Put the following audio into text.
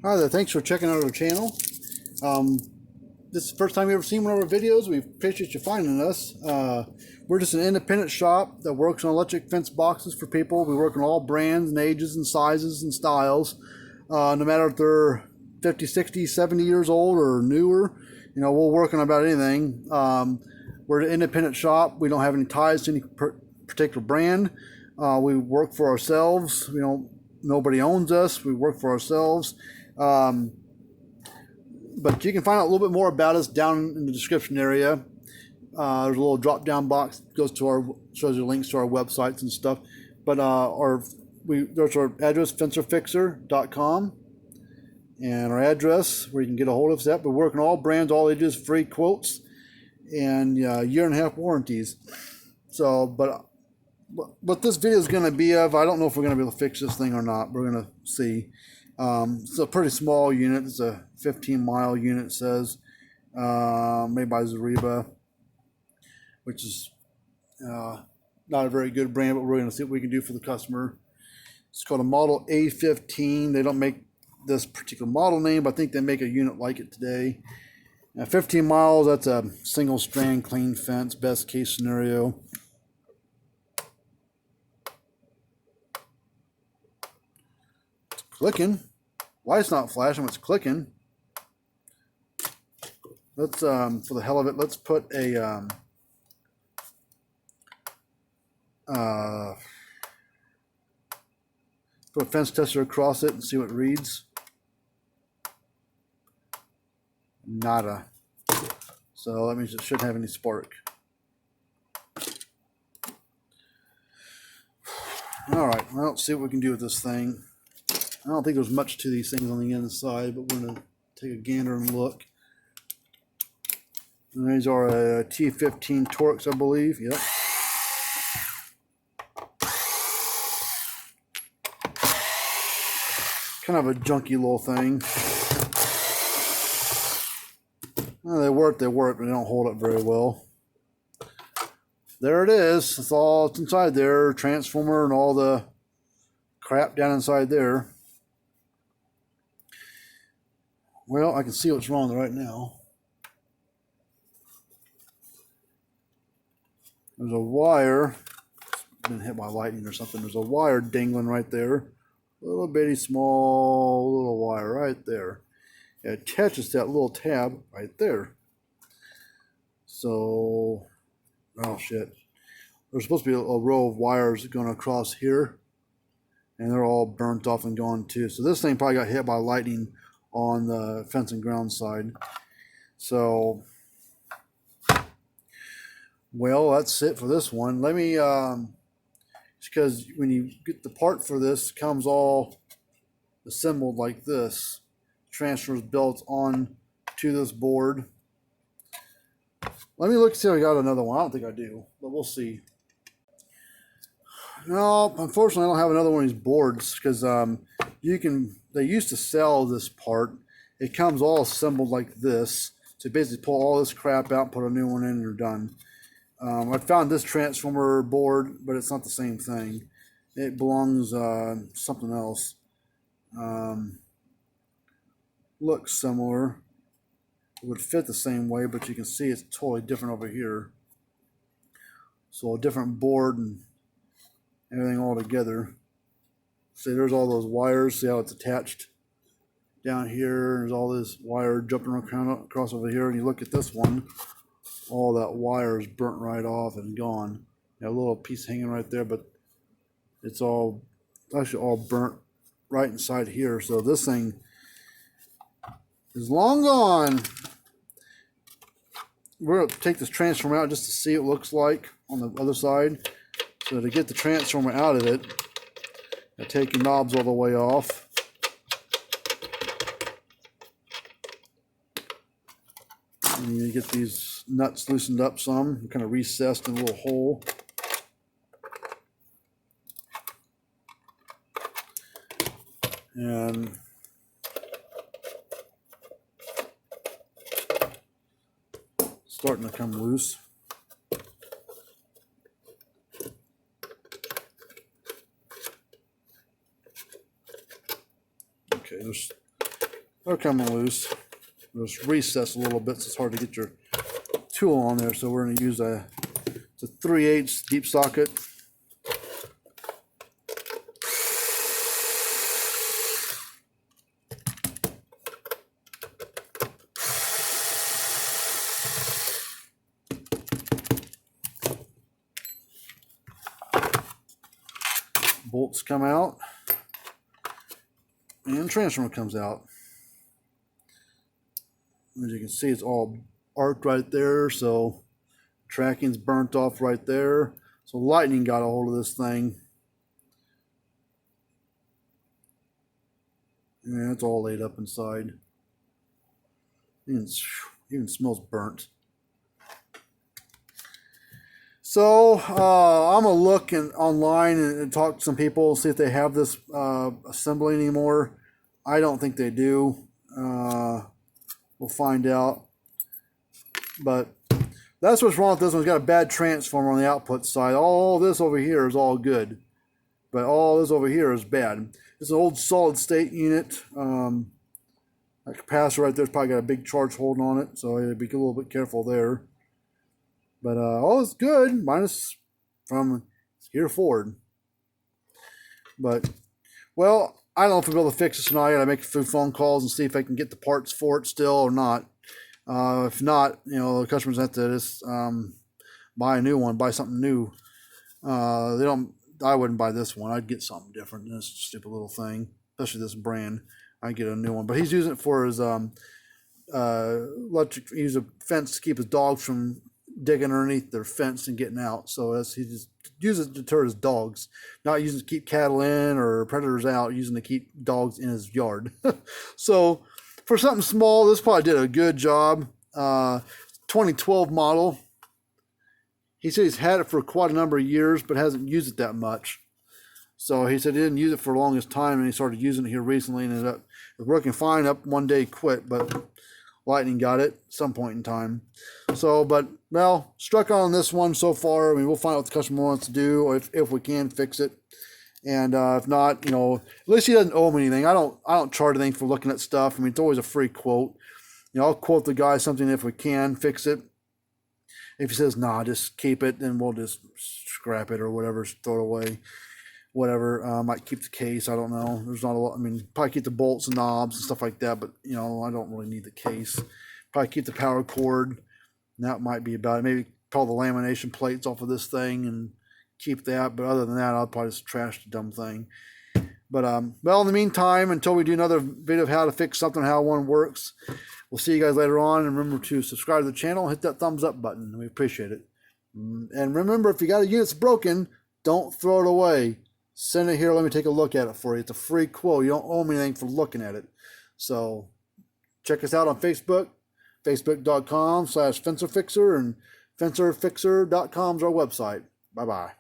Hi there, thanks for checking out our channel. This is the first time you've ever seen one of our videos. We appreciate you finding us. We're just an independent shop that works on electric fence boxes for people. We work on all brands and ages and sizes and styles. No matter if they're 50, 60, 70 years old or newer, you know, we'll work on about anything. We're an independent shop. We don't have any ties to any particular brand. We work for ourselves. Nobody owns us. We work for ourselves. But you can find out a little bit more about us down in the description area. There's a little drop-down box that goes to shows you links to our websites and stuff. But there's our address, fencerfixer.com, and our address where you can get a hold of us at. We work on all brands, all ages, free quotes, and 1.5-year warranties. So, but what this video is going to be of, I don't know if we're going to be able to fix this thing or not. We're going to see. It's a pretty small unit. It's a 15-mile unit, it says, made by Zareba, which is not a very good brand, but we're going to see what we can do for the customer. It's called a Model A15. They don't make this particular model name, but I think they make a unit like it today. 15 miles, that's a single strand clean fence, best case scenario. Clicking. Why it's not flashing? It's clicking. Let's for the hell of it, let's put a fence tester across it and see what it reads. Nada. So that means it shouldn't have any spark. All right. Well, let's see what we can do with this thing. I don't think there's much to these things on the inside, but we're going to take a gander and look. And these are T15 Torx, I believe. Yep. Kind of a junky little thing. Well, they work, but they don't hold up very well. There it is. It's all inside there. Transformer and all the crap down inside there. Well, I can see what's wrong right now. There's a wire. It's been hit by lightning or something. There's a wire dangling right there. A little bitty small little wire right there. It attaches to that little tab right there. So, oh shit. There's supposed to be a row of wires going across here. And they're all burnt off and gone too. So this thing probably got hit by lightning on the fence and ground side. So, well, that's it for this one. Let me, because when you get the part for this, it comes all assembled like this. Transfers built on to this board. Let me look and see if I got another one. I don't think I do, but we'll see. No, unfortunately, I don't have another one of these boards because they used to sell this part. It comes all assembled like this. So basically pull all this crap out, put a new one in, and you're done. I found this transformer board, but it's not the same thing. It belongs something else. Looks similar. It would fit the same way, but you can see it's totally different over here. So a different board and everything all together. See, there's all those wires. See how it's attached down here. There's all this wire jumping across over here. And you look at this one, all that wire is burnt right off and gone. You have a little piece hanging right there, but it's actually all burnt right inside here. So this thing is long gone. We're going to take this transformer out just to see what it looks like on the other side. So to get the transformer out of it, I take the knobs all the way off. And you get these nuts loosened up some, kind of recessed in a little hole. And starting to come loose. Okay, there's They're coming loose. Just recess a little bit, so it's hard to get your tool on there. So we're going to use it's a 3/8 deep socket. Bolts come out, and transformer comes out. As you can see, it's all arced right there, so tracking's burnt off right there. So lightning got a hold of this thing. And it's all laid up inside. Even smells burnt. So I'm gonna look online and talk to some people, see if they have this assembly anymore. I don't think they do. We'll find out. But that's what's wrong with this one. It's got a bad transformer on the output side. All this over here is all good, but all this over here is bad. It's an old solid state unit. That capacitor right there's probably got a big charge holding on it, so you be a little bit careful there. But all is good, minus from here forward. But, well, I don't know if we'll be able to fix this tonight. I gotta make a few phone calls and see if I can get the parts for it still or not. If not, you know, the customers have to just buy a new one, buy something new. I wouldn't buy this one. I'd get something different than this stupid little thing, especially this brand. I'd get a new one. But he's using it for his electric. He uses a fence to keep his dogs from digging underneath their fence and getting out. So he just uses it to deter his dogs, not using it to keep cattle in or predators out, using it to keep dogs in his yard. So for something small, this probably did a good job. 2012 model. He said he's had it for quite a number of years, but hasn't used it that much. So he said he didn't use it for the longest time, and he started using it here recently, and it was working fine up one day, quit, but lightning got it at some point in time. So, but, well, struck on this one so far. I mean, we'll find out what the customer wants to do, or if we can fix it. And if not, you know, at least he doesn't owe me anything. I don't charge anything for looking at stuff. I mean, it's always a free quote. You know, I'll quote the guy something if we can fix it. If he says, nah, just keep it, then we'll just scrap it or whatever, throw it away. Whatever, might keep the case, I don't know. There's not a lot, I mean, probably keep the bolts and knobs and stuff like that, but, you know, I don't really need the case. Probably keep the power cord. That might be about it. Maybe pull the lamination plates off of this thing and keep that, but other than that, I'll probably just trash the dumb thing. But, well, in the meantime, until we do another video of how to fix something, how one works, we'll see you guys later on. And remember to subscribe to the channel and hit that thumbs up button. We appreciate it. And remember, if you got a unit that's broken, don't throw it away. Send it here. Let me take a look at it for you. It's a free quote. You don't owe me anything for looking at it. So check us out on Facebook, facebook.com/fencerfixer, and fencerfixer.com is our website. Bye-bye.